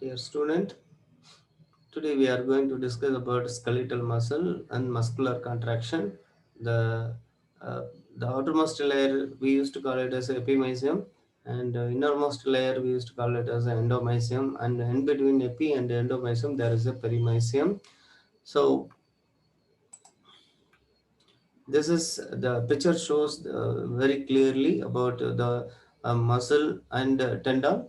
Dear student, today we are going to discuss about skeletal muscle and muscular contraction. The uh, the outermost layer we used to call it as epimysium, and innermost layer we used to call it as endomysium, and in between epi and endomysium there is a perimysium. So this is the picture shows very clearly about the muscle and tendon.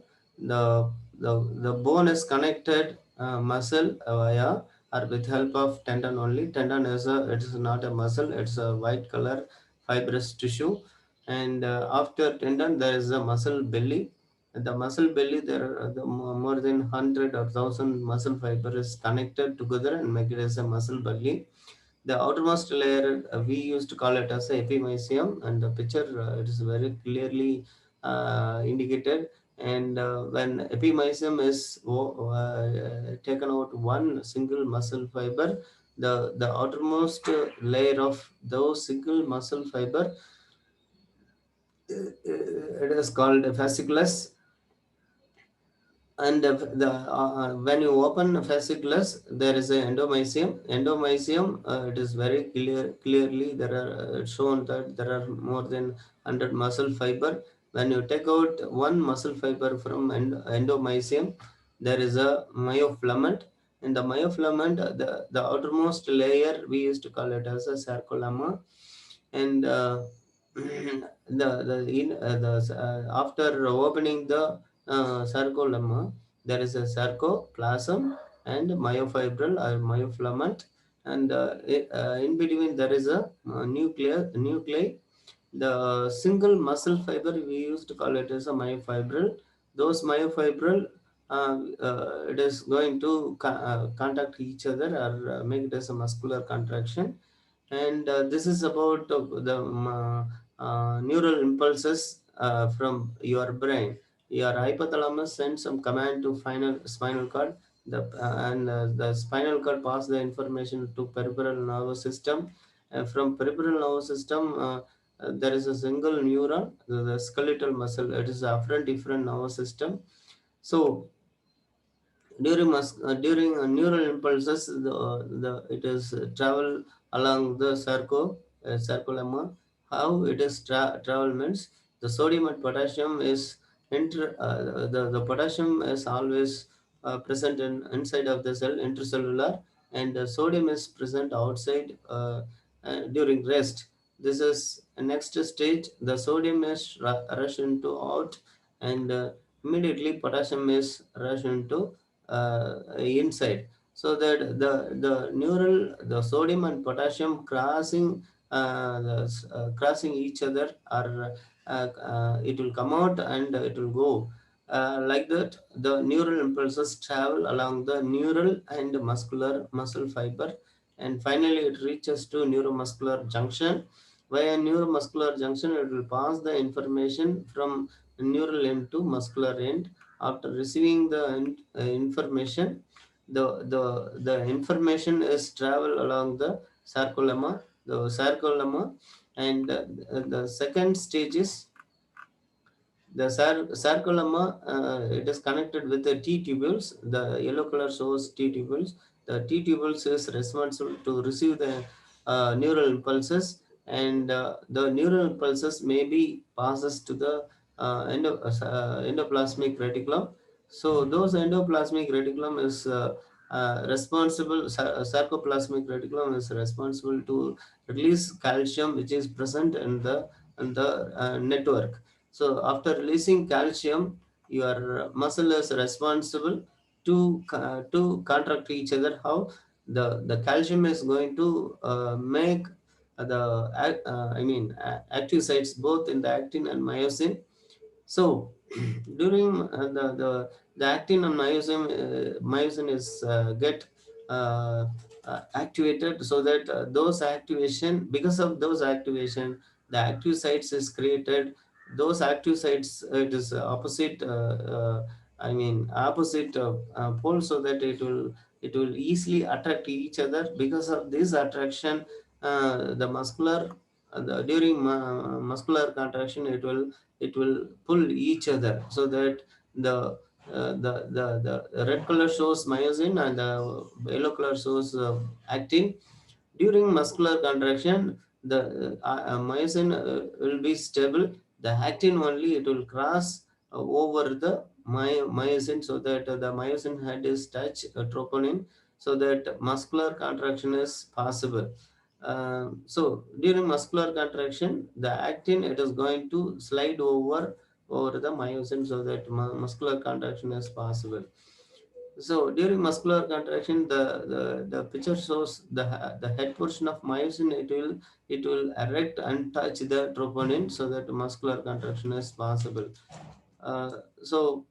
The bone is connected muscle via or with help of tendon only. Tendon is a, it is not a muscle, it's a white color fibrous tissue. And after tendon there is a muscle belly. The muscle belly, there are more than 100 or 1000 muscle fibers connected together and make it as a muscle belly. The outermost layer we used to call it as epimysium, and the picture it is very clearly indicated. And when epimysium is taken out one single muscle fiber, the outermost layer of those single muscle fiber, it is called fasciculus. And when you open fasciculus there is a endomysium. It is very clearly there are shown that there are more than 100 muscle fiber. When you take out one muscle fiber from endomysium, there is a myofilament. In the myofilament, the outermost layer we used to call it as a sarcolemma. And after opening the sarcolemma, there is a sarcoplasm and myofibril or myofilament, and in between there is a nuclei. The single muscle fiber we used to call it as a myofibril. Those myofibril, it is going to contact each other or make it as a muscular contraction. And this is about the neural impulses from your brain. Your hypothalamus sends some command to final spinal cord. The spinal cord pass the information to peripheral nervous system. From peripheral nervous system, there is a single neuron, the skeletal muscle. It is afferent different nervous system. So during neural impulses, it is travel along the sarcolemma. How it is travel means the sodium and potassium is the potassium is always present inside of the cell intracellular, and the sodium is present outside during rest. This is next stage. The sodium is rushed into out, and immediately potassium is rushed into inside, so that the sodium and potassium crossing each other, or it will come out and it will go like that. The neural impulses travel along the neural and muscular muscle fiber, and finally it reaches to neuromuscular junction. Via neuromuscular junction, it will pass the information from neural end to muscular end. After receiving the information, the information is travel along the sarcolemma. And the second stage is the sarcolemma. It is connected with the T tubules. The yellow color shows T tubules. The T tubules is responsible to receive the neural impulses, and the neural impulses may be passes to the endoplasmic reticulum. So those endoplasmic reticulum is sarcoplasmic reticulum is responsible to release calcium, which is present in the network. So after releasing calcium, your muscle is responsible to contract each other. How the calcium is going to make active sites both in the actin and myosin. So during the actin and myosin is get uh, activated, so that those activation, because of those activation, the active sites is created. Those active sites, it is opposite opposite pole, so that it will easily attract each other. Because of this attraction, the muscular during muscular contraction, it will pull each other, so that the The red color shows myosin and the yellow color shows actin. During muscular contraction, the myosin will be stable. The actin only it will cross over the myosin, so that the myosin head is touch troponin, so that muscular contraction is possible. So during muscular contraction, the actin it is going to slide over the myosin, so that muscular contraction is possible. So during muscular contraction, the picture shows the head portion of myosin. It will erect and touch the troponin, so that muscular contraction is possible. So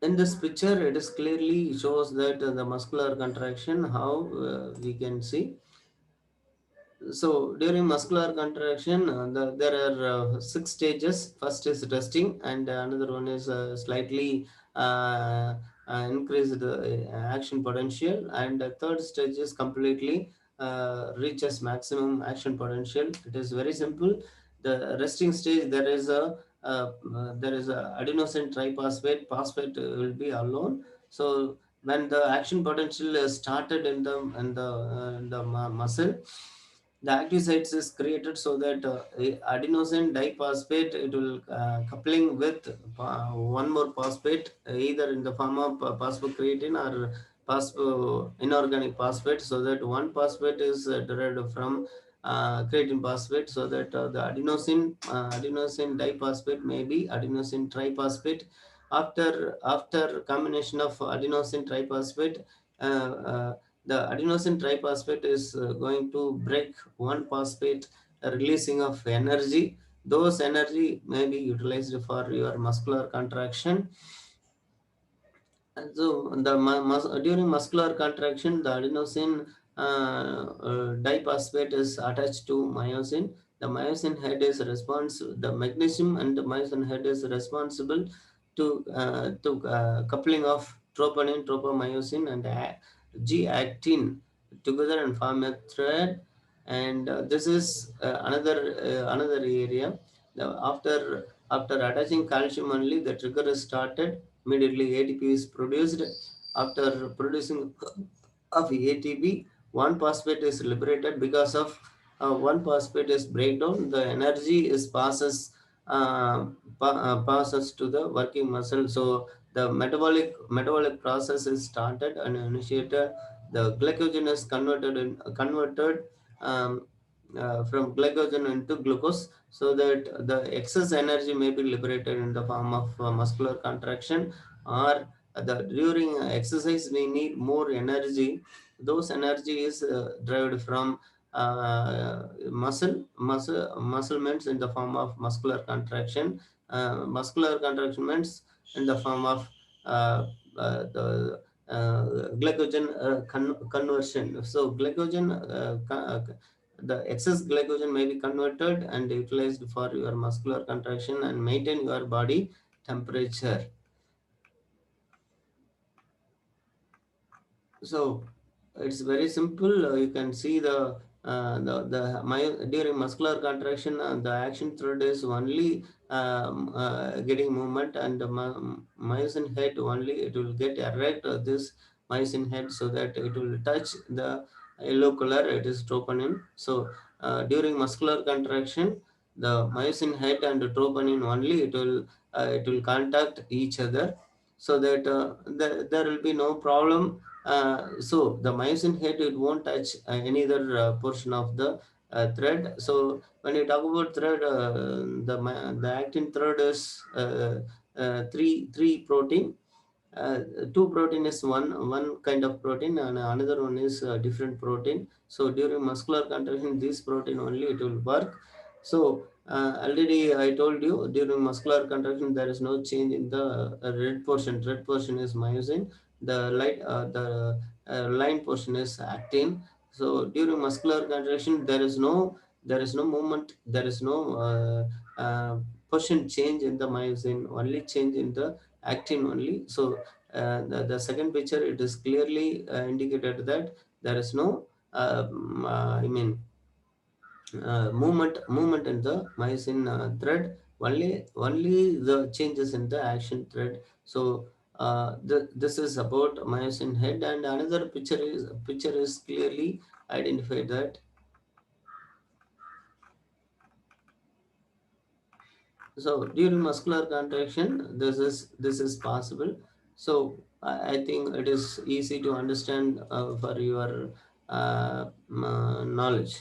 in this picture, it is clearly shows that the muscular contraction. How we can see. So during muscular contraction, there are six stages. First is resting, and another one is slightly increased action potential, and the third stage is completely reaches maximum action potential. It is very simple. The resting stage, there is a adenosine triphosphate. Phosphate will be alone. So when the action potential is started in the muscle, the active sites is created, so that adenosine diphosphate it will coupling with one more phosphate, either in the form of phosphocreatine or phospho inorganic phosphate, so that one phosphate is derived from creatine phosphate, so that the adenosine diphosphate may be adenosine triphosphate. After combination of adenosine triphosphate, uh, uh, the adenosine triphosphate is going to break one phosphate, releasing of energy. Those energy may be utilized for your muscular contraction. And so during muscular contraction, the adenosine diphosphate is attached to myosin. The myosin head is responsible. The magnesium and the myosin head is responsible to coupling of troponin, tropomyosin, and G-actin together and form a thread. And this is another area. After attaching calcium only, the trigger is started. Immediately ATP is produced. After producing of ATP, one phosphate is liberated. Because of one phosphate is breakdown, the energy is passes to the working muscle. So the metabolic process is started and initiated. The glycogen is converted um, from glycogen into glucose, so that the excess energy may be liberated in the form of muscular contraction, or during exercise we need more energy. Those energy is derived from muscle means in the form of muscular contraction. Muscular contraction means in the form of the glycogen conversion. So the excess glycogen may be converted and utilized for your muscular contraction and maintain your body temperature. So it's very simple. You can see during muscular contraction, the action thread is only getting movement, and the myosin head only it will get erect. This myosin head, so that it will touch the yellow color. It is troponin. So during muscular contraction, the myosin head and the troponin only it will contact each other, so that there will be no problem. So the myosin head it won't touch any other portion of the thread. So when you talk about thread, the actin thread is three protein. uh, Two protein is one kind of protein, and another one is different protein. So during muscular contraction, this protein only it will work. So already I told you, during muscular contraction there is no change in the red portion is myosin. The line portion is actin. So during muscular contraction, there is no movement, there is no portion change in the myosin, only change in the actin only. So the second picture it is clearly indicated that there is no I mean movement in the myosin thread. only the changes in the action thread. So this is about myosin head, and another picture is clearly identified that. So during muscular contraction, this is possible. So I think it is easy to understand for your knowledge.